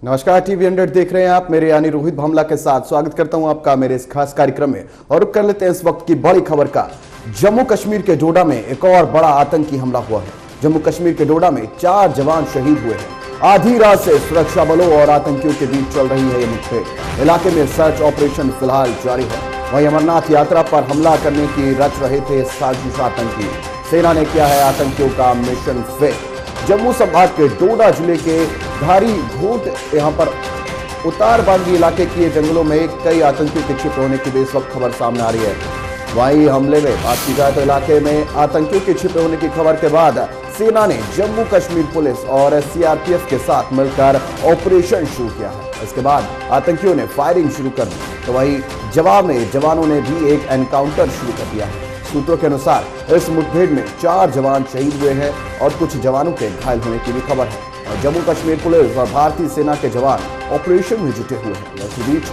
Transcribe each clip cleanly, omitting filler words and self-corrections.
नमस्कार, टीवी 100 देख रहे हैं आप। मेरे यानी रोहित भामला के साथ स्वागत करता हूं आपका मेरे इस खास कार्यक्रम में। और कर लेते हैं इस वक्त की बड़ी खबर का। जम्मू कश्मीर के डोडा में एक और बड़ा आतंकी हमला हुआ है। जम्मू कश्मीर के डोडा में 4 जवान शहीद हुए हैं। आधी रात से सुरक्षा बलों और आतंकियों के बीच चल रही है ये मुठभेड़। इलाके में सर्च ऑपरेशन फिलहाल जारी है। वहीं अमरनाथ यात्रा पर हमला करने की रच रहे थे साजिश आतंकी। सेना ने किया है आतंकियों का मिशन फेल। जम्मू संभाग के डोडा जिले के धारी घोट यहां पर उतार बांदी इलाके के जंगलों में कई आतंकियों के छिपे होने की भी इस वक्त खबर सामने आ रही है। वहीं हमले में बात की जाए तो इलाके में आतंकियों के छिपे होने की खबर के बाद सेना ने जम्मू कश्मीर पुलिस और सीआरपीएफ के साथ मिलकर ऑपरेशन शुरू किया है। इसके बाद आतंकियों ने फायरिंग शुरू कर दी, तो वहीं जवाब में जवानों ने भी एक एनकाउंटर शुरू कर दिया है। सूत्रों के अनुसार इस मुठभेड़ में 4 जवान शहीद हुए हैं और कुछ जवानों के घायल होने की भी खबर है। और जम्मू कश्मीर पुलिस और भारतीय सेना के जवान ऑपरेशन में जुटे हुए हैं। इसी बीच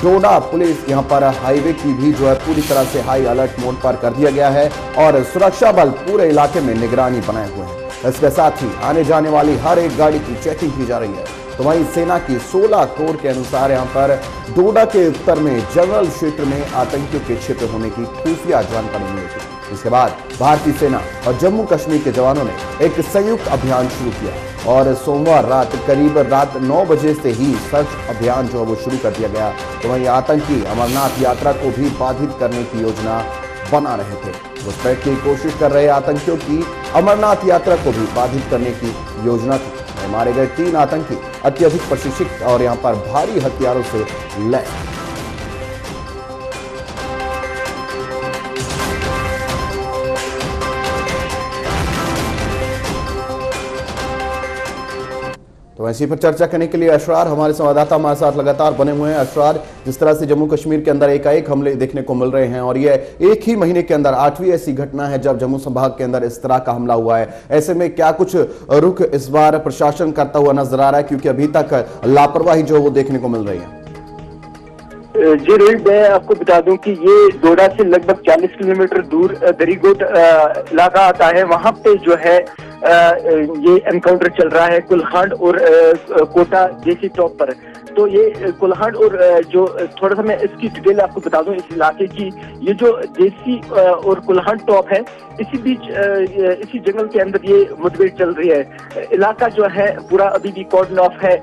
डोडा पुलिस यहां पर हाईवे की भी पूरी तरह से हाई अलर्ट मोड पर कर दिया गया है और सुरक्षा बल पूरे इलाके में निगरानी बनाए हुए हैं। इसके साथ ही आने जाने वाली हर एक गाड़ी की चेकिंग की जा रही है। तो वहीं सेना की 16 कोर के अनुसार यहां पर डोडा के उत्तर में जंगल क्षेत्र में आतंकियों के छिपे होने की खुफिया जानकारी मिली थी। इसके बाद भारतीय सेना और जम्मू कश्मीर के जवानों ने एक संयुक्त अभियान शुरू किया और सोमवार रात करीब रात 9 बजे से ही सर्च अभियान जो है वो शुरू कर दिया गया। तो वहीं आतंकी अमरनाथ यात्रा को भी बाधित करने की योजना बना रहे थे। घुसपैठ की कोशिश कर रहे आतंकियों की अमरनाथ यात्रा को भी बाधित करने की योजना थी। मारे गए 3 आतंकी अत्यधिक प्रशिक्षित और यहां पर भारी हथियारों से लैस। तो इसी पर चर्चा करने के लिए अशरार हमारे संवाददाता हमारे साथ लगातार बने हुए हैं। अशरार, जिस तरह से जम्मू कश्मीर के अंदर एकाएक हमले देखने को मिल रहे हैं और ये एक ही महीने के अंदर 8वीं ऐसी घटना है जब जम्मू संभाग के अंदर इस तरह का हमला हुआ है। ऐसे में क्या कुछ रुख इस बार प्रशासन करता हुआ नजर आ रहा है, क्योंकि अभी तक लापरवाही जो वो देखने को मिल रही है? जी रोहित, मैं आपको बता दूं कि ये डोडा से लगभग 40 किलोमीटर दूर दरीगोट इलाका आता है। वहां पे जो है ये एनकाउंटर चल रहा है कुल्हाड़ और कोटा जेसी टॉप पर। तो ये कुल्हाड़ और जो थोड़ा सा मैं इसकी डिटेल आपको बता दूं इस इलाके की। ये जो जेसी और कुल्हाड़ टॉप है, इसी बीच इसी जंगल के अंदर ये मुठभेड़ चल रही है। इलाका जो है पूरा अभी भी कॉर्डन ऑफ है।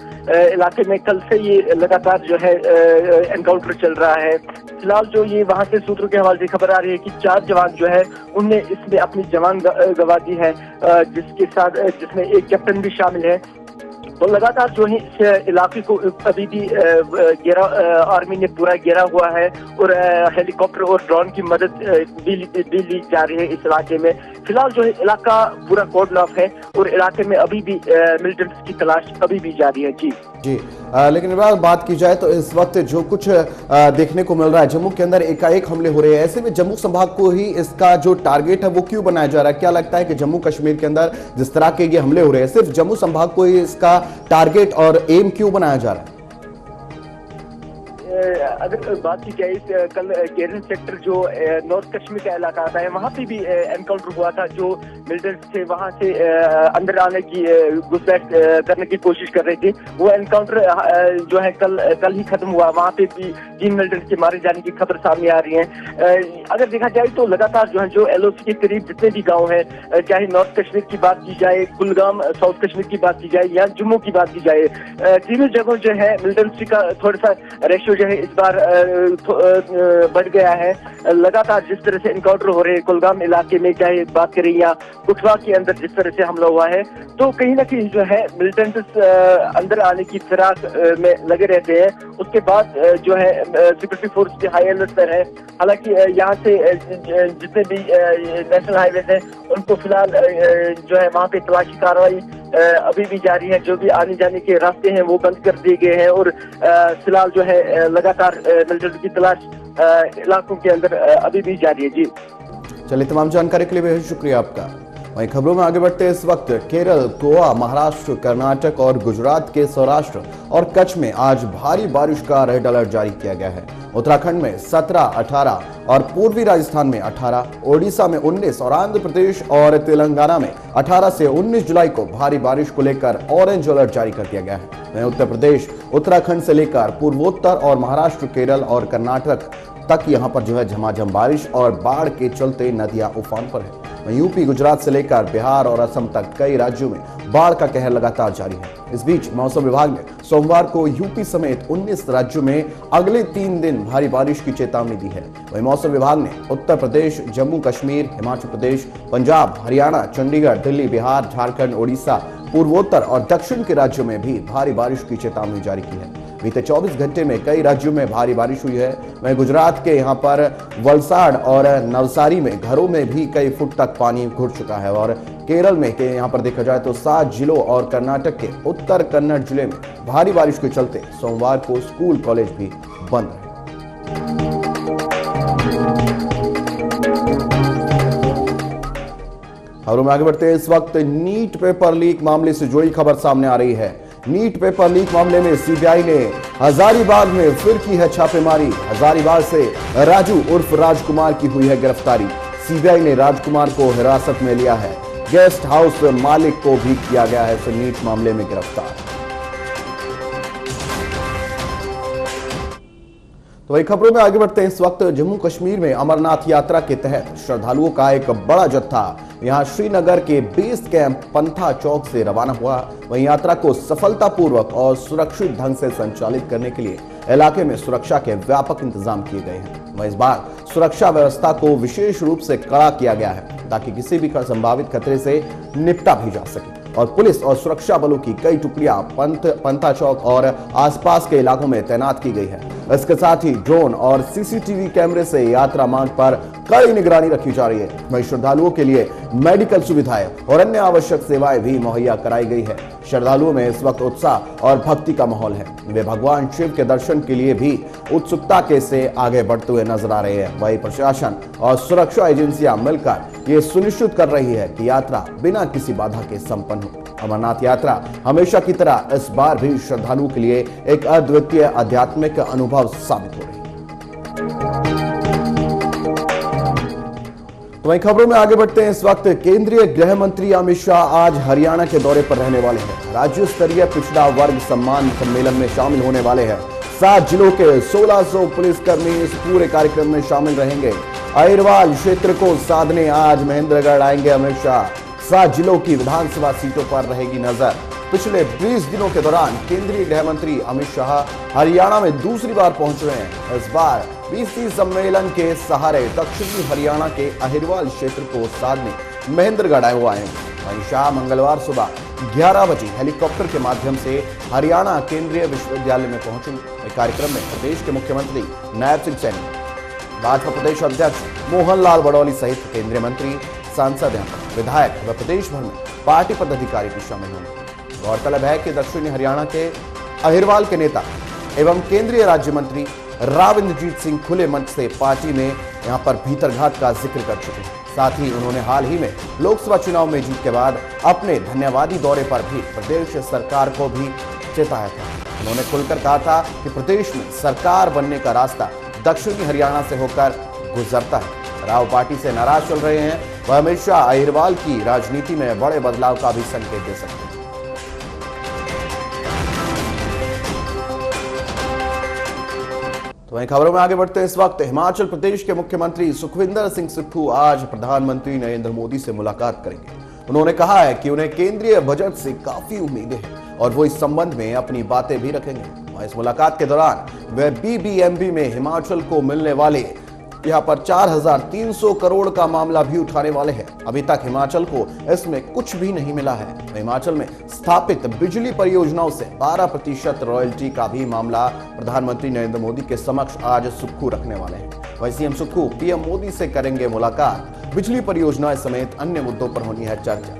इलाके में कल से ये लगातार जो है एनकाउंटर चल रहा है। फिलहाल जो ये वहां से सूत्रों के हवाले से खबर आ रही है कि 4 जवान जो है उनने इसमें अपनी जान गंवा दी है, जिसके साथ जिसमें एक कैप्टन भी शामिल है। तो लगातार जो है इस इलाके को अभी भी आर्मी ने पूरा घेरा हुआ है और हेलीकॉप्टर और ड्रोन की मदद भी ली जा रही है इस इलाके में। फिलहाल जो है इलाका पूरा कॉर्डन ऑफ है और इलाके में अभी भी मिलिटेंट्स की तलाश अभी भी जारी है। जी लेकिन बात की जाए तो इस वक्त जो कुछ देखने को मिल रहा है, जम्मू के अंदर एकाएक हमले हो रहे हैं। ऐसे में जम्मू संभाग को ही इसका जो टारगेट है वो क्यों बनाया जा रहा है? क्या लगता है कि जम्मू कश्मीर के अंदर जिस तरह के ये हमले हो रहे हैं, सिर्फ जम्मू संभाग को ही इसका टारगेट और एम क्यों बनाया जा रहा है? अगर बात की जाए कल केरन सेक्टर जो नॉर्थ कश्मीर का इलाका आता है, वहां पे भी एनकाउंटर हुआ था। जो मिलिटेंट्स थे वहां से अंदर आने की घुसपैठ करने की कोशिश कर रहे थे। वो एनकाउंटर जो है कल ही खत्म हुआ। वहां पे भी 3 मिलिटेंट्स के मारे जाने की खबर सामने आ रही है। अगर देखा जाए तो लगातार जो है जो एलओसी के करीब जितने भी गाँव है, चाहे नॉर्थ कश्मीर की बात की जाए, कुलगाम साउथ कश्मीर की बात की जाए या जम्मू की बात की जाए, तीनों जगहों जो है मिलिटेंट्स का थोड़ा सा रेशियो जो है इस बार बढ़ गया है। लगातार जिस तरह से एनकाउंटर हो रहे हैं कुलगाम इलाके में, चाहे बात करें या कुटवा के अंदर जिस तरह से हमला हुआ है, तो कहीं ना कहीं जो है मिलिटेंट्स अंदर आने की फिराक में लगे रहते हैं। उसके बाद जो है सिक्योरिटी फोर्स भी हाई अलर्ट पर है। हालांकि यहाँ से जितने भी नेशनल हाईवे हैं उनको फिलहाल जो है वहाँ पे तलाशी कार्रवाई अभी भी जारी है। जो भी आने जाने के रास्ते हैं वो बंद कर दिए गए हैं और फिलहाल जो है लगातार मिलिटेंट्स की तलाश इलाकों के अंदर अभी भी जारी है। जी चलिए, तमाम जानकारी के लिए बेहद शुक्रिया आपका। वहीं खबरों में आगे बढ़ते इस वक्त केरल, गोवा, महाराष्ट्र, कर्नाटक और गुजरात के सौराष्ट्र और कच्छ में आज भारी बारिश का रेड अलर्ट जारी किया गया है। उत्तराखंड में 17, 18 और पूर्वी राजस्थान में 18, ओडिशा में 19 और आंध्र प्रदेश और तेलंगाना में 18 से 19 जुलाई को भारी बारिश को लेकर ऑरेंज अलर्ट जारी कर दिया गया है। वहीं उत्तर प्रदेश, उत्तराखंड से लेकर पूर्वोत्तर और महाराष्ट्र, केरल और कर्नाटक तक यहां पर झमाझम बारिश और बाढ़ के चलते नदियां उफान पर है। वहीं यूपी, गुजरात से लेकर बिहार और असम तक कई राज्यों में बाढ़ का कहर लगातार जारी है। इस बीच मौसम विभाग ने सोमवार को यूपी समेत 19 राज्यों में अगले 3 दिन भारी बारिश की चेतावनी दी है। वहीं मौसम विभाग ने उत्तर प्रदेश, जम्मू कश्मीर, हिमाचल प्रदेश, पंजाब, हरियाणा, चंडीगढ़, दिल्ली, बिहार, झारखंड, ओडिशा, पूर्वोत्तर और दक्षिण के राज्यों में भी भारी बारिश की चेतावनी जारी की है। बीते 24 घंटे में कई राज्यों में भारी बारिश हुई है। वहीं गुजरात के यहां पर वलसाड और नवसारी में घरों में भी कई फुट तक पानी घुस चुका है और केरल में के यहां पर देखा जाए तो 7 जिलों और कर्नाटक के उत्तर कन्नड़ जिले में भारी बारिश के चलते सोमवार को स्कूल, कॉलेज भी बंद रहे। खबरों में आगे बढ़ते हैं। इस वक्त नीट पेपर लीक मामले से जुड़ी खबर सामने आ रही है। नीट पेपर लीक मामले में सीबीआई ने हजारीबाग में फिर की है छापेमारी। हजारीबाग से राजू उर्फ राजकुमार की हुई है गिरफ्तारी। सीबीआई ने राजकुमार को हिरासत में लिया है। गेस्ट हाउस मालिक को भी किया गया है नीट मामले में गिरफ्तार। तो वही खबरों में आगे बढ़ते हैं। इस वक्त जम्मू कश्मीर में अमरनाथ यात्रा के तहत श्रद्धालुओं का एक बड़ा जत्था यहां श्रीनगर के बेस कैंप पंथा चौक से रवाना हुआ। वहीं यात्रा को सफलतापूर्वक और सुरक्षित ढंग से संचालित करने के लिए इलाके में सुरक्षा के व्यापक इंतजाम किए गए हैं। वहीं इस बार सुरक्षा व्यवस्था को विशेष रूप से कड़ा किया गया है ताकि किसी भी संभावित खतरे से निपटा भी जा सके और पुलिस और सुरक्षा बलों की कई टुकड़ियां पंथा चौक और आसपास के इलाकों में तैनात की गई है। इसके साथ ही ड्रोन और सीसीटीवी कैमरे से यात्रा मार्ग पर कड़ी निगरानी रखी जा रही है। वहीं श्रद्धालुओं के लिए मेडिकल सुविधाएं और अन्य आवश्यक सेवाएं भी मुहैया कराई गई है। श्रद्धालुओं में इस वक्त उत्साह और भक्ति का माहौल है। वे भगवान शिव के दर्शन के लिए भी उत्सुकता के से आगे बढ़ते हुए नजर आ रहे हैं। वहीं प्रशासन और सुरक्षा एजेंसियां मिलकर ये सुनिश्चित कर रही है कि यात्रा बिना किसी बाधा के संपन्न हो। अमरनाथ यात्रा हमेशा की तरह इस बार भी श्रद्धालुओं के लिए एक अद्वितीय आध्यात्मिक अनुभव साबित हो रही है। तो वहीं खबरों में आगे बढ़ते हैं। इस वक्त केंद्रीय गृह मंत्री अमित शाह आज हरियाणा के दौरे पर रहने वाले हैं। राज्य स्तरीय पिछड़ा वर्ग सम्मान सम्मेलन में शामिल होने वाले हैं। 7 जिलों के 1600 पुलिसकर्मी इस पूरे कार्यक्रम में शामिल रहेंगे। अहिरवाल क्षेत्र को साधने आज महेंद्रगढ़ आएंगे अमित शाह। 7 जिलों की विधानसभा सीटों पर रहेगी नजर। पिछले 20 दिनों के दौरान केंद्रीय गृह मंत्री अमित शाह हरियाणा में दूसरी बार पहुंच रहे हैं। इस बार बीसी सम्मेलन के सहारे दक्षिणी हरियाणा के अहिरवाल क्षेत्र को साधने महेंद्रगढ़ आए हुए हैं। वहीं शाह मंगलवार सुबह 11 बजे हेलीकॉप्टर के माध्यम से हरियाणा केंद्रीय विश्वविद्यालय में पहुंचेंगे। कार्यक्रम में प्रदेश के मुख्यमंत्री नायब सिंह सैनी, भाजपा प्रदेश अध्यक्ष मोहन लाल बड़ौली सहित केंद्रीय मंत्री, सांसद, विधायक व प्रदेश भर में पार्टी पदाधिकारी भी शामिल होंगे। गौरतलब है कि दक्षिणी हरियाणा के अहिरवाल के नेता एवं केंद्रीय राज्य मंत्री राव इंद्रजीत सिंह खुले मंच से पार्टी में यहां पर भीतरघात का जिक्र कर चुके हैं। साथ ही उन्होंने हाल ही में लोकसभा चुनाव में जीत के बाद अपने धन्यवादी दौरे पर भी प्रदेश सरकार को भी चेताया था। उन्होंने खुलकर कहा था कि प्रदेश में सरकार बनने का रास्ता दक्षिणी हरियाणा से होकर गुजरता है। राव पार्टी से नाराज चल रहे हैं, वह अमित शाह अहिरवाल की राजनीति में बड़े बदलाव का भी संकेत दे सकते हैं। तो वहीं खबरों में आगे बढ़ते हैं। इस वक्त हिमाचल प्रदेश के मुख्यमंत्री सुखविंदर सिंह सुक्खू आज प्रधानमंत्री नरेंद्र मोदी से मुलाकात करेंगे। उन्होंने कहा है कि उन्हें केंद्रीय बजट से काफी उम्मीदें हैं और वो इस संबंध में अपनी बातें भी रखेंगे। इस मुलाकात के दौरान वे बीबीएमबी में हिमाचल को मिलने वाले यहाँ पर 4300 करोड़ का मामला भी उठाने वाले हैं। अभी तक हिमाचल को इसमें कुछ भी नहीं मिला है। हिमाचल में स्थापित बिजली परियोजनाओं से 12% रॉयल्टी का भी मामला प्रधानमंत्री नरेंद्र मोदी के समक्ष आज सुक्खू रखने वाले हैं। वहीं सीएम सुक्खू पीएम मोदी से करेंगे मुलाकात। बिजली परियोजनाएं समेत अन्य मुद्दों पर होनी है चर्चा।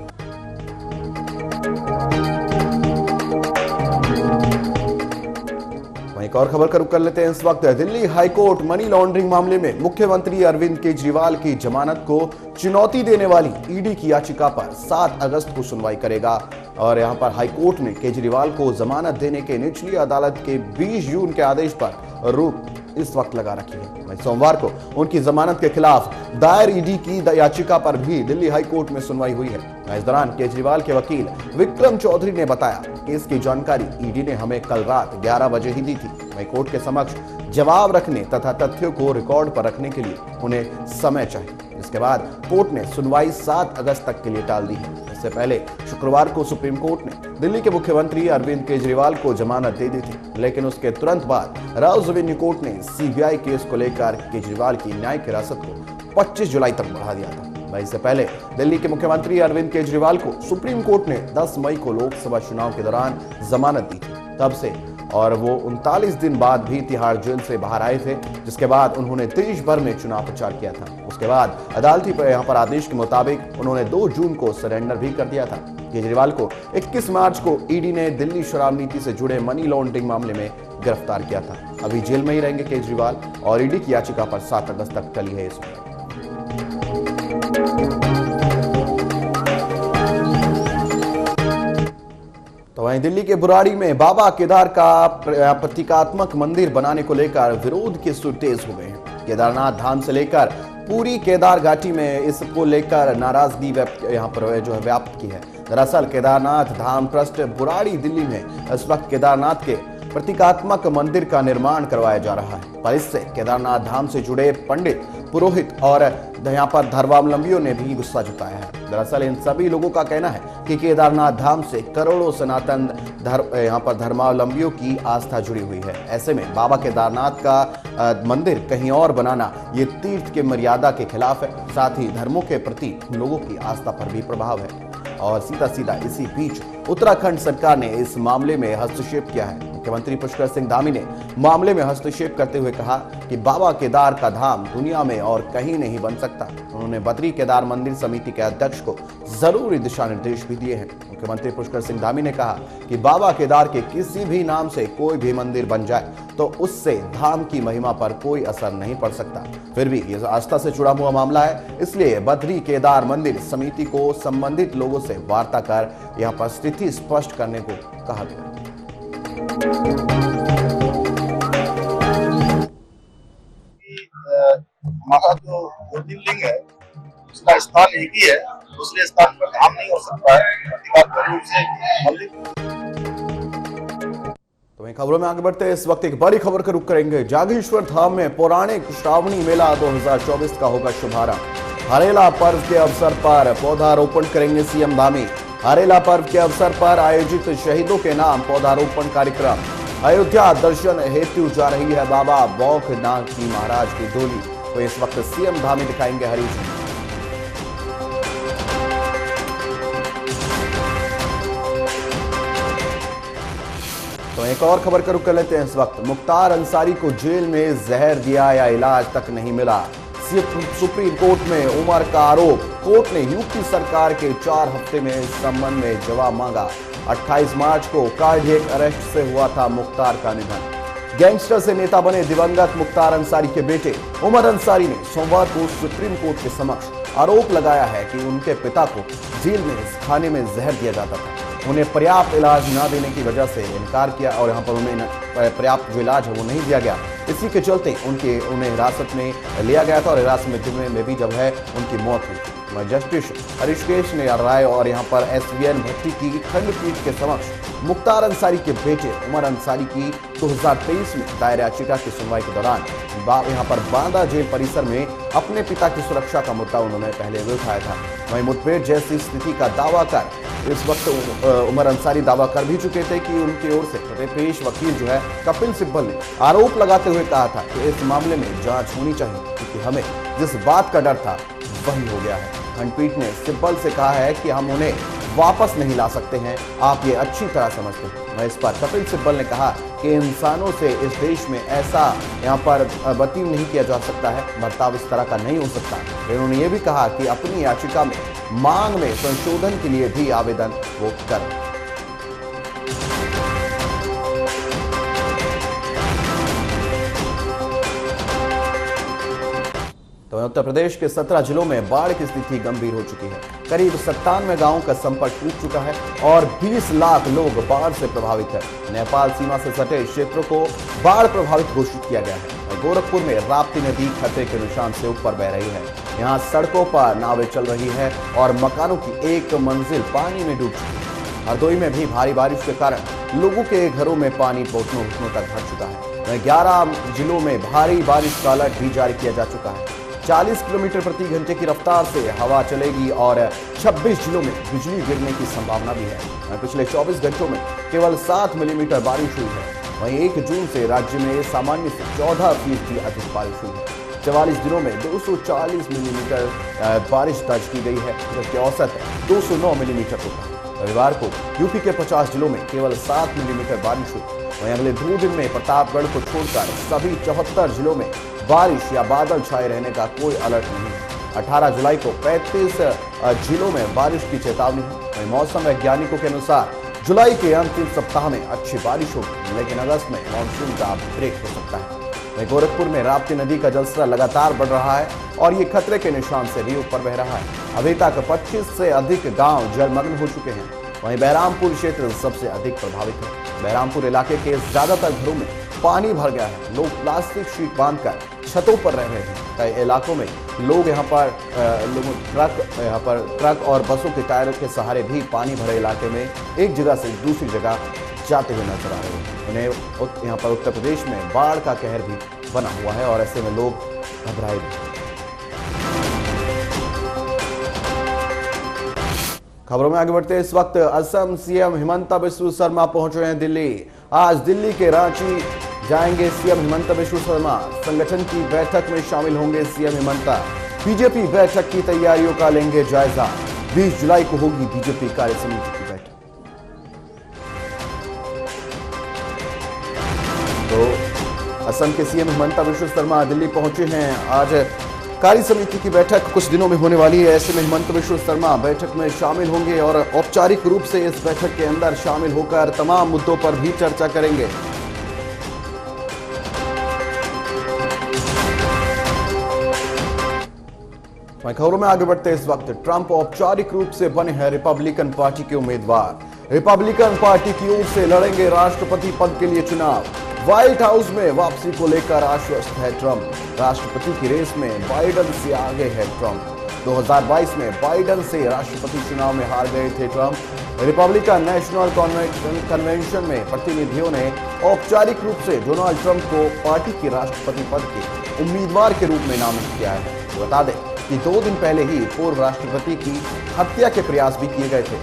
एक और खबर का रुख कर लेते हैं। इस वक्त दिल्ली हाईकोर्ट मनी लॉन्ड्रिंग मामले में मुख्यमंत्री अरविंद केजरीवाल की जमानत को चुनौती देने वाली ईडी की याचिका पर 7 अगस्त को सुनवाई करेगा और यहां पर हाईकोर्ट ने केजरीवाल को जमानत देने के निचली अदालत के 20 जून के आदेश पर रोक इस वक्त लगा रखी है। वहीं सोमवार को उनकी जमानत के खिलाफ दायर ईडी की याचिका पर भी दिल्ली हाई कोर्ट में सुनवाई हुई है। इस दौरान केजरीवाल के वकील विक्रम चौधरी ने बताया कि इसकी जानकारी ईडी ने हमें कल रात 11 बजे ही दी थी। वहीं कोर्ट के समक्ष जवाब रखने तथा तथ्यों को रिकॉर्ड पर रखने के लिए उन्हें समय चाहिए। इसके बाद कोर्ट ने सुनवाई 7 अगस्त तक के लिए टाल दी है। इससे पहले शुक्रवार को सुप्रीम कोर्ट ने दिल्ली के मुख्यमंत्री अरविंद केजरीवाल को जमानत दे दी थी, लेकिन उसके तुरंत बाद राउज रेवेन्यू कोर्ट ने सीबीआई केस को लेकर केजरीवाल की न्यायिक हिरासत को 25 जुलाई तक बढ़ा दिया था। इससे पहले दिल्ली के मुख्यमंत्री अरविंद केजरीवाल को सुप्रीम कोर्ट ने 10 मई को लोकसभा चुनाव के दौरान जमानत दी थी। तब से और वो 39 दिन बाद भी तिहाड़ जेल से बाहर आए थे, जिसके बाद उन्होंने देश भर में चुनाव प्रचार किया था। उसके बाद अदालती यहाँ पर आदेश के मुताबिक उन्होंने 2 जून को सरेंडर भी कर दिया था। केजरीवाल को 21 मार्च को ईडी ने दिल्ली शराब नीति से जुड़े मनी लॉन्ड्रिंग मामले में गिरफ्तार किया था। अभी जेल में ही रहेंगे केजरीवाल और ईडी की याचिका पर 7 अगस्त तक टली है इसमें। तो वहीं दिल्ली के बुराड़ी में बाबा केदार का प्रतीकात्मक मंदिर बनाने को लेकर विरोध के सुर तेज हो गए हैं। केदारनाथ धाम से लेकर पूरी केदार घाटी में इसको लेकर नाराजगी यहाँ पर जो है व्याप्त की है। दरअसल केदारनाथ धाम ट्रस्ट बुराड़ी दिल्ली में इस वक्त केदारनाथ के प्रतीकात्मक मंदिर का निर्माण करवाया जा रहा है, पर इससे केदारनाथ धाम से जुड़े पंडित, पुरोहित और यहाँ पर धर्मावलंबियों ने भी गुस्सा जताया है। दरअसल इन सभी लोगों का कहना है कि केदारनाथ धाम से करोड़ों सनातन यहाँ पर धर्मावलंबियों की आस्था जुड़ी हुई है। ऐसे में बाबा केदारनाथ का मंदिर कहीं और बनाना ये तीर्थ के मर्यादा के खिलाफ है, साथ ही धर्मों के प्रति लोगों की आस्था पर भी प्रभाव है। और सीधा इसी बीच उत्तराखंड सरकार ने इस मामले में हस्तक्षेप किया है। मुख्यमंत्री पुष्कर सिंह धामी ने मामले में हस्तक्षेप करते हुए कहा कि बाबा केदार का धाम दुनिया में और कहीं नहीं बन सकता। उन्होंने बद्री केदार मंदिर समिति के अध्यक्ष को जरूरी दिशा निर्देश भी दिए हैं। मुख्यमंत्री पुष्कर सिंह धामी ने कहा कि बाबा केदार के किसी भी नाम से कोई भी मंदिर बन जाए तो उससे धाम की महिमा पर कोई असर नहीं पड़ सकता। फिर भी यह आस्था से जुड़ा हुआ मामला है, इसलिए बद्री केदार मंदिर समिति को संबंधित लोगों से वार्ता कर यहाँ पर स्थिति स्पष्ट करने को कहा गया। हमारा जो ज्योतिर्लिंग है उसका स्थान एक ही है, दूसरे स्थान पर धाम नहीं हो सकता है। अधिकारिक रूप से मंदिर। तो वहीं खबरों में आगे बढ़ते हैं, इस वक्त एक बड़ी खबर का रुख करेंगे। जागेश्वर धाम में पौराणिक श्रावणी मेला 2024 का होगा शुभारंभ। हरेला पर्व के अवसर पर पौधारोपण करेंगे सीएम धामी। हरेला पर्व के अवसर पर आयोजित शहीदों के नाम पौधारोपण कार्यक्रम। अयोध्या दर्शन हेतु जा रही है बाबा बौखनाथ जी महाराज की डोली, तो इस वक्त सीएम धामी दिखाएंगे हरी झंडी। तो एक और खबर का रुख कर लेते हैं इस वक्त। मुख्तार अंसारी को जेल में जहर दिया या इलाज तक नहीं मिला, सुप्रीम कोर्ट में उमर का आरोप। कोर्ट ने यूपी सरकार के 4 हफ्ते में इस संबंध में जवाब मांगा। 28 मार्च को कार्डियक अरेस्ट से हुआ था मुख्तार का निधन। गैंगस्टर से नेता बने दिवंगत मुख्तार अंसारी के बेटे उमर अंसारी ने सोमवार को सुप्रीम कोर्ट के समक्ष आरोप लगाया है कि उनके पिता को जेल में इस खाने में जहर दिया जाता था। उन्हें पर्याप्त इलाज न देने की वजह से इनकार किया और यहाँ पर उन्हें पर्याप्त जो इलाज है वो नहीं दिया गया। इसी के चलते उन्हें हिरासत में लिया गया था और हिरासत में भी जब है उनकी मौत हुई। जस्टिस हरिकेश ने राय और यहाँ पर SVN भट्टी की खंडपीठ के समक्ष मुख्तार अंसारी के बेटे उमर अंसारी की 2023 में दायर याचिका की सुनवाई के दौरान यहाँ पर बांदा जेल परिसर में अपने पिता की सुरक्षा का मुद्दा उन्होंने पहले भी उठाया था। वहीं मुठभेड़ जैसी स्थिति का दावा कर इस वक्त उमर अंसारी दावा कर भी चुके थे कि उनकी ओर से पेश वकील जो है कपिल सिब्बल ने आरोप लगाते हुए कहा था कि इस मामले में जांच होनी चाहिए, क्योंकि हमें जिस बात का डर था वही हो गया है। खंडपीठ ने सिब्बल से कहा है कि हम उन्हें वापस नहीं ला सकते हैं, आप ये अच्छी तरह समझते हैं। वहीं इस पर कपिल सिब्बल ने कहा कि इंसानों से इस देश में ऐसा यहाँ पर बर्ताव नहीं किया जा सकता है, बर्ताव इस तरह का नहीं हो सकता। उन्होंने ये भी कहा कि अपनी याचिका में मांग में संशोधन के लिए भी आवेदन वो करें। तो उत्तर प्रदेश के 17 जिलों में बाढ़ की स्थिति गंभीर हो चुकी है। करीब 97 गांवों का संपर्क टूट चुका है और 20 लाख लोग बाढ़ से प्रभावित है। नेपाल सीमा से सटे क्षेत्रों को बाढ़ प्रभावित घोषित किया गया है। गोरखपुर में राप्ती नदी खतरे के निशान से ऊपर बह रही है। यहाँ सड़कों पर नावें चल रही है और मकानों की एक मंजिल पानी में डूब चुकी है। हरदोई में भी भारी बारिश के कारण लोगों के घरों में पानी घुटनों तक भर चुका है। वहीं 11 जिलों में भारी बारिश का अलर्ट भी जारी किया जा चुका है। 40 किलोमीटर प्रति घंटे की रफ्तार से हवा चलेगी और 26 जिलों में बिजली गिरने की संभावना भी है। पिछले 24 घंटों में केवल 7 मिलीमीटर बारिश हुई है। वहीं 1 जून से राज्य में सामान्य से 14% अधिक बारिश हुई है। 44 दिनों में 240 मिलीमीटर बारिश दर्ज की गई है, जबकि औसत 209 मिलीमीटर होता है। रविवार को यूपी के 50 जिलों में केवल 7 मिलीमीटर बारिश हुई। वहीं अगले 2 दिन में प्रतापगढ़ को छोड़कर सभी 74 जिलों में बारिश या बादल छाए रहने का कोई अलर्ट नहीं है। 18 जुलाई को 35 जिलों में बारिश की चेतावनी है। वहीं मौसम वैज्ञानिकों के अनुसार जुलाई के अंतिम सप्ताह में अच्छी बारिश होगी, लेकिन अगस्त में मानसून का ब्रेक हो सकता है। वहीं गोरखपुर में राप्ती नदी का जलस्तर लगातार बढ़ रहा है और ये खतरे के निशान से भी ऊपर बह रहा है। अभी तक 25 से अधिक गांव जलमग्न हो चुके हैं। वहीं बहरामपुर क्षेत्र सबसे अधिक प्रभावित है। बहरामपुर इलाके के ज्यादातर घरों में पानी भर गया है। लोग प्लास्टिक शीट बांधकर छतों पर रह रहे हैं। कई इलाकों में लोग ट्रक और बसों के टायरों के सहारे भी पानी भरे इलाके में एक जगह से दूसरी जगह जाते हुए नजर आ रहे हैं। उन्हें यहाँ पर उत्तर प्रदेश में बाढ़ का कहर भी बना हुआ है और ऐसे में लोग घबराए भी। खबरों में आगे बढ़ते इस वक्त असम सीएम हिमंता बिस्वा शर्मा पहुंच रहे हैं दिल्ली। आज दिल्ली के रांची जाएंगे सीएम हिमंता बिस्वा शर्मा। संगठन की बैठक में शामिल होंगे सीएम हिमंता। बीजेपी बैठक की तैयारियों का लेंगे जायजा। 20 जुलाई को होगी बीजेपी कार्यसमिति की बैठक। तो असम के सीएम हिमंता बिस्वा शर्मा दिल्ली पहुंचे हैं। आज कार्य समिति की बैठक कुछ दिनों में होने वाली है। ऐसे में हिमंता बिस्वा शर्मा बैठक में शामिल होंगे और औपचारिक रूप से इस बैठक के अंदर शामिल होकर तमाम मुद्दों पर भी चर्चा करेंगे। खबरों में आगे बढ़ते इस वक्त ट्रंप औपचारिक रूप से बने हैं रिपब्लिकन पार्टी के उम्मीदवार। रिपब्लिकन पार्टी की ओर से लड़ेंगे राष्ट्रपति पद के लिए चुनाव। व्हाइट हाउस में वापसी को लेकर आश्वस्त है ट्रंप। राष्ट्रपति की रेस में बाइडन से आगे है ट्रंप। 2022 में बाइडन से राष्ट्रपति चुनाव में हार गए थे ट्रंप। रिपब्लिकन नेशनल कन्वेंशन में प्रतिनिधियों ने औपचारिक रूप से डोनाल्ड ट्रंप को पार्टी के राष्ट्रपति पद के उम्मीदवार के रूप में नामित किया है। बता दें कि 2 दिन पहले ही पूर्व राष्ट्रपति की हत्या के प्रयास भी किए गए थे।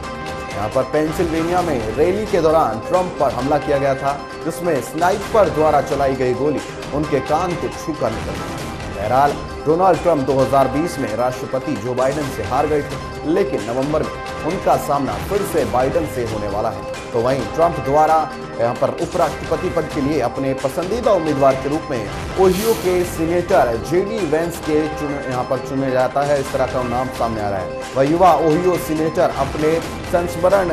यहाँ पर पेंसिल्वेनिया में रैली के दौरान ट्रंप पर हमला किया गया था, जिसमें स्नाइपर द्वारा चलाई गई गोली उनके कान को छूकर निकल गई। बहरहाल डोनाल्ड ट्रंप 2020 में राष्ट्रपति जो बाइडन से हार गए थे, लेकिन नवंबर में उनका सामना फिर से बाइडन से होने वाला है। तो वहीं ट्रंप द्वारा यहाँ पर उपराष्ट्रपति पद के लिए अपने पसंदीदा उम्मीदवार के रूप में ओहियो के सीनेटर जेडी वेंस के यहाँ पर चुने जाता है। इस तरह का नाम सामने आ रहा है। वह युवा ओहियो सीनेटर अपने संस्मरण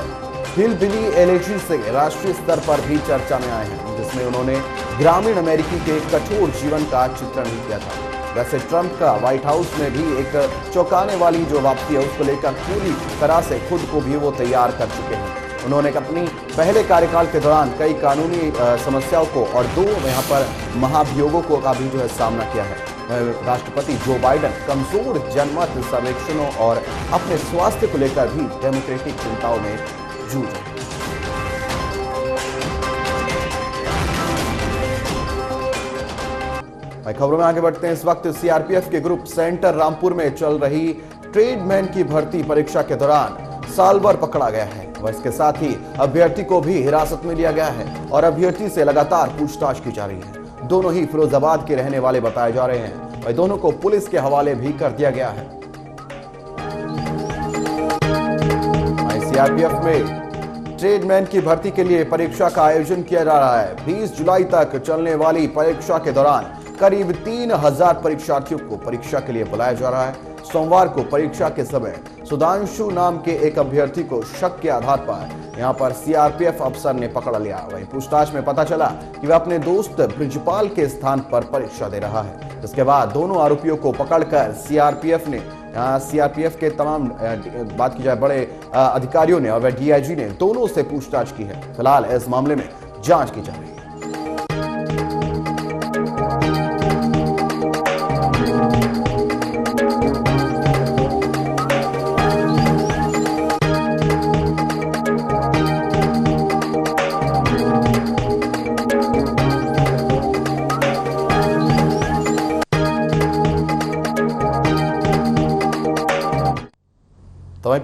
हिलबिली एलेजी से राष्ट्रीय स्तर पर भी चर्चा में आए हैं, जिसमें उन्होंने ग्रामीण अमेरिकी के कठोर जीवन का चित्रण भी किया था। वैसे ट्रंप का व्हाइट हाउस में भी एक चौंकाने वाली जो वापसी है उसको लेकर पूरी तरह से खुद को भी वो तैयार कर चुके हैं। उन्होंने अपनी पहले कार्यकाल के दौरान कई कानूनी समस्याओं को और 2 यहाँ पर महाभियोगों को का भी जो है सामना किया है। राष्ट्रपति जो बाइडन कमजोर जनमत सर्वेक्षणों और अपने स्वास्थ्य को लेकर भी डेमोक्रेटिक चिंताओं में जूझ रहे हैं। खबरों में आगे बढ़ते हैं इस वक्त सीआरपीएफ के ग्रुप सेंटर रामपुर में चल रही ट्रेडमैन की भर्ती परीक्षा के दौरान साल भर पकड़ा गया है। और इसके साथ ही अभ्यर्थी को भी हिरासत में लिया गया है और अभ्यर्थी से लगातार पूछताछ की जा रही है। दोनों ही फिरोजाबाद के रहने वाले बताए जा रहे हैं और दोनों को पुलिस के हवाले भी कर दिया गया है। सीआरपीएफ में ट्रेडमैन की भर्ती के लिए परीक्षा का आयोजन किया जा रहा है। 20 जुलाई तक चलने वाली परीक्षा के दौरान करीब 3000 परीक्षार्थियों को परीक्षा के लिए बुलाया जा रहा है। सोमवार को परीक्षा के समय सुधांशु नाम के एक अभ्यर्थी को शक के आधार पर यहां पर सीआरपीएफ अफसर ने पकड़ लिया। वहीं पूछताछ में पता चला कि वह अपने दोस्त ब्रिजपाल के स्थान पर परीक्षा दे रहा है। इसके बाद दोनों आरोपियों को पकड़कर सीआरपीएफ के तमाम बात की जाए बड़े अधिकारियों ने और डीआईजी ने दोनों से पूछताछ की है। फिलहाल इस मामले में जांच की जा रही है।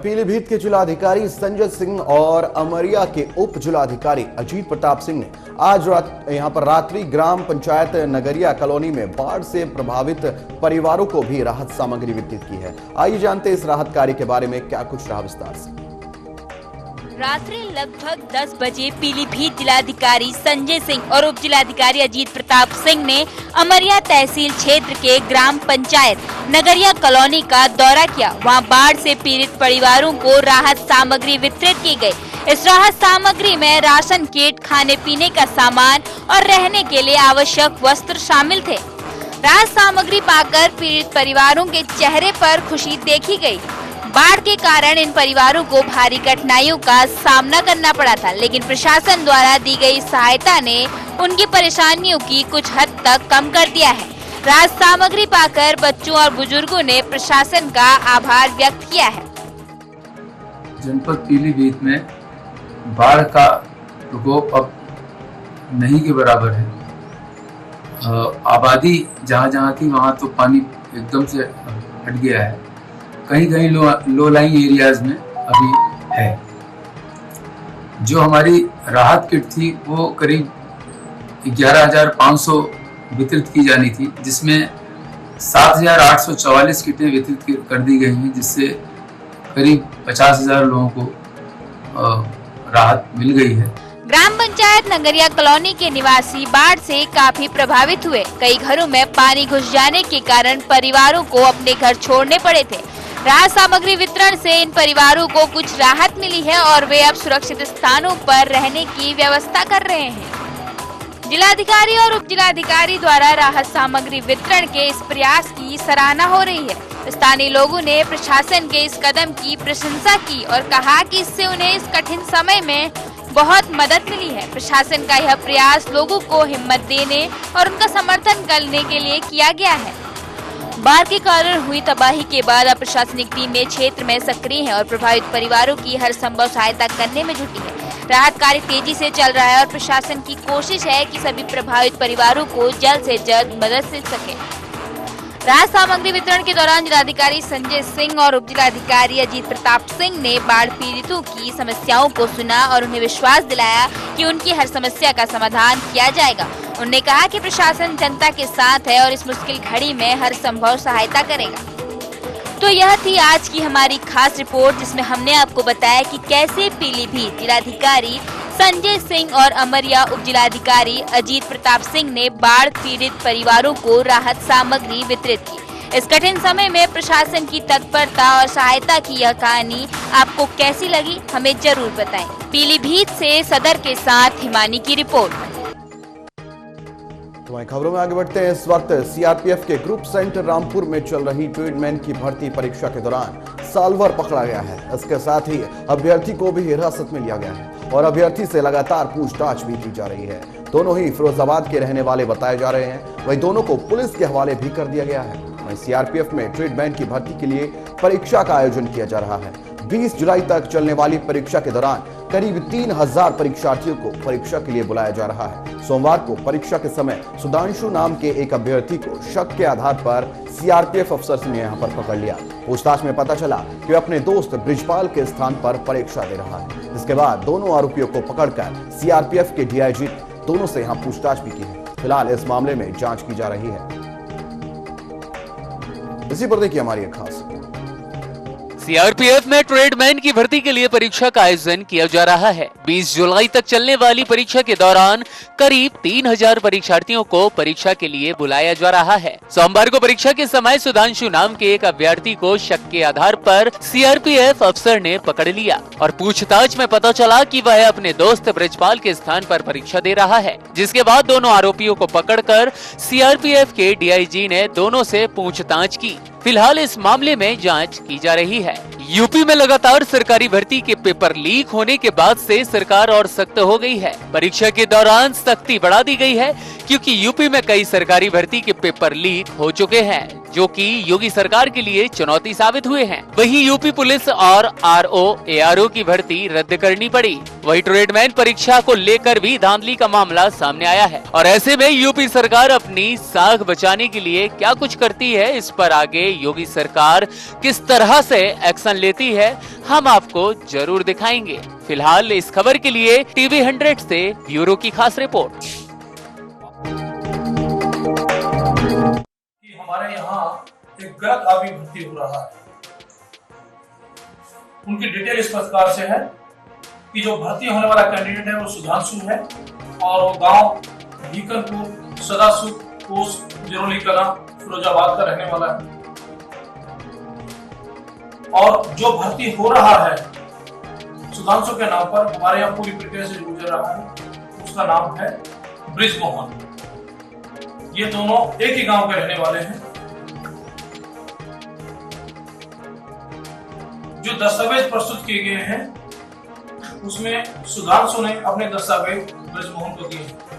पीलीभीत के जिलाधिकारी संजय सिंह और अमरिया के उप जिलाधिकारी अजीत प्रताप सिंह ने आज यहां पर रात्रि ग्राम पंचायत नगरिया कॉलोनी में बाढ़ से प्रभावित परिवारों को भी राहत सामग्री वितरित की है। आइए जानते हैं इस राहत कार्य के बारे में क्या कुछ रहा विस्तार से। रात्रि लगभग 10 बजे पीलीभीत जिलाधिकारी संजय सिंह और उप जिलाधिकारी अजीत प्रताप सिंह ने अमरिया तहसील क्षेत्र के ग्राम पंचायत नगरिया कॉलोनी का दौरा किया। वहां बाढ़ से पीड़ित परिवारों को राहत सामग्री वितरित की गई। इस राहत सामग्री में राशन किट, खाने पीने का सामान और रहने के लिए आवश्यक वस्त्र शामिल थे। राहत सामग्री पाकर पीड़ित परिवारों के चेहरे पर खुशी देखी गई। बाढ़ के कारण इन परिवारों को भारी कठिनाइयों का सामना करना पड़ा था, लेकिन प्रशासन द्वारा दी गई सहायता ने उनकी परेशानियों की कुछ हद तक कम कर दिया है। राहत सामग्री पाकर बच्चों और बुजुर्गों ने प्रशासन का आभार व्यक्त किया है। जनपद पीलीभीत में बाढ़ का प्रकोप अब नहीं के बराबर है। आबादी जहाँ थी वहाँ तो पानी एकदम से हट गया है। कहीं कहीं लो लाइंग एरियाज में अभी है। जो हमारी राहत किट थी वो करीब 11,500 वितरित की जानी थी, जिसमें 7,844 किटें वितरित कर दी गई हैं, जिससे करीब 50,000 लोगों को राहत मिल गई है। ग्राम पंचायत नगरिया कॉलोनी के निवासी बाढ़ से काफी प्रभावित हुए। कई घरों में पानी घुस जाने के कारण परिवारों को अपने घर छोड़ने पड़े थे। राहत सामग्री वितरण से इन परिवारों को कुछ राहत मिली है और वे अब सुरक्षित स्थानों पर रहने की व्यवस्था कर रहे हैं। जिलाधिकारी और उप जिलाधिकारी द्वारा राहत सामग्री वितरण के इस प्रयास की सराहना हो रही है। स्थानीय लोगों ने प्रशासन के इस कदम की प्रशंसा की और कहा कि इससे उन्हें इस कठिन समय में बहुत मदद मिली है। प्रशासन का यह प्रयास लोगों को हिम्मत देने और उनका समर्थन करने के लिए किया गया है। बाढ़ के कारण हुई तबाही के बाद अब प्रशासनिक टीमें क्षेत्र में सक्रिय हैं और प्रभावित परिवारों की हर संभव सहायता करने में जुटी है। राहत कार्य तेजी से चल रहा है और प्रशासन की कोशिश है कि सभी प्रभावित परिवारों को जल्द से जल्द मदद मिल सके। राहत सामग्री वितरण के दौरान जिलाधिकारी संजय सिंह और उप जिलाधिकारी अजीत प्रताप सिंह ने बाढ़ पीड़ितों की समस्याओं को सुना और उन्हें विश्वास दिलाया कि उनकी हर समस्या का समाधान किया जाएगा। उन्होंने कहा कि प्रशासन जनता के साथ है और इस मुश्किल घड़ी में हर संभव सहायता करेगा। तो यह थी आज की हमारी खास रिपोर्ट, जिसमें हमने आपको बताया कि कैसे पीलीभीत जिलाधिकारी संजय सिंह और अमरिया उप जिलाधिकारी अजीत प्रताप सिंह ने बाढ़ पीड़ित परिवारों को राहत सामग्री वितरित की। इस कठिन समय में प्रशासन की तत्परता और सहायता की यह कहानी आपको कैसी लगी, हमें जरूर बताएं। पीलीभीत से सदर के साथ हिमानी की रिपोर्ट। तो खबरों में आगे बढ़ते हैं। इस वक्त सीआरपीएफ के ग्रुप सेंटर रामपुर में चल रही ट्रेडमैन की भर्ती परीक्षा के दौरान साल्वर पकड़ा गया है। इसके साथ ही अभ्यर्थी को भी हिरासत में लिया गया है और अभ्यर्थी से लगातार पूछताछ भी की जा रही है। दोनों ही फिरोजाबाद के रहने वाले बताए जा रहे हैं। वहीं दोनों को पुलिस के हवाले भी कर दिया गया है। वहीं सीआरपीएफ में ट्रेडमैन की भर्ती के लिए परीक्षा का आयोजन किया जा रहा है। 20 जुलाई तक चलने वाली परीक्षा के दौरान करीब 3,000 परीक्षार्थियों को परीक्षा के लिए बुलाया जा रहा है। सोमवार को परीक्षा के समय सुधांशु नाम के एक अभ्यर्थी को शक के आधार पर सीआरपीएफ अफसर ने यहां पर पकड़ लिया। पूछताछ में पता चला कि वह अपने दोस्त ब्रिजपाल के स्थान पर परीक्षा दे रहा है। इसके बाद दोनों आरोपियों को पकड़कर सीआरपीएफ के डीआईजी दोनों से यहां पूछताछ भी की है। फिलहाल इस मामले में जांच की जा रही है। इसी पर देखिए हमारी खास। सीआरपीएफ में ट्रेडमैन की भर्ती के लिए परीक्षा का आयोजन किया जा रहा है। 20 जुलाई तक चलने वाली परीक्षा के दौरान करीब 3,000 परीक्षार्थियों को परीक्षा के लिए बुलाया जा रहा है। सोमवार को परीक्षा के समय सुधांशु नाम के एक अभ्यर्थी को शक के आधार पर सीआरपीएफ अफसर ने पकड़ लिया और पूछताछ में पता चला कि वह अपने दोस्त ब्रिजपाल के स्थान पर परीक्षा दे रहा है। जिसके बाद दोनों आरोपियों को पकड़कर सीआरपीएफ के डीआईजी ने दोनों से पूछताछ की। फिलहाल इस मामले में जांच की जा रही है। यूपी में लगातार सरकारी भर्ती के पेपर लीक होने के बाद से सरकार और सख्त हो गई है। परीक्षा के दौरान सख्ती बढ़ा दी गई है क्योंकि यूपी में कई सरकारी भर्ती के पेपर लीक हो चुके हैं, जो कि योगी सरकार के लिए चुनौती साबित हुए हैं। वहीं यूपी पुलिस और आरओ एआरओ की भर्ती रद्द करनी पड़ी। वही ट्रेडमैन परीक्षा को लेकर भी धांधली का मामला सामने आया है और ऐसे में यूपी सरकार अपनी साख बचाने के लिए क्या कुछ करती है, इस पर आगे योगी सरकार किस तरह से एक्शन लेती है हम आपको जरूर दिखाएंगे। फिलहाल इस खबर के लिए टीवी 100 से ब्यूरो की खास रिपोर्ट। कि हमारे यहाँ एक गलत आदमी भर्ती हो रहा है। उनकी डिटेल इस प्रकार से है कि जो भर्ती होने वाला कैंडिडेट है वो सुधांशु है और वो गांव भीकरपुर सदासुख पोस्ट जरोली कला फिरोजाबाद का रहने वाला है। और जो भर्ती हो रहा है सुधांशु के नाम पर, हमारे यहाँ पूरी प्रक्रिया से गुजर रहा है, उसका नाम है ब्रिजमोहन। ये दोनों एक ही गांव के रहने वाले हैं। जो दस्तावेज प्रस्तुत किए गए हैं उसमें सुधांशु ने अपने दस्तावेज ब्रिजमोहन को दिए हैं।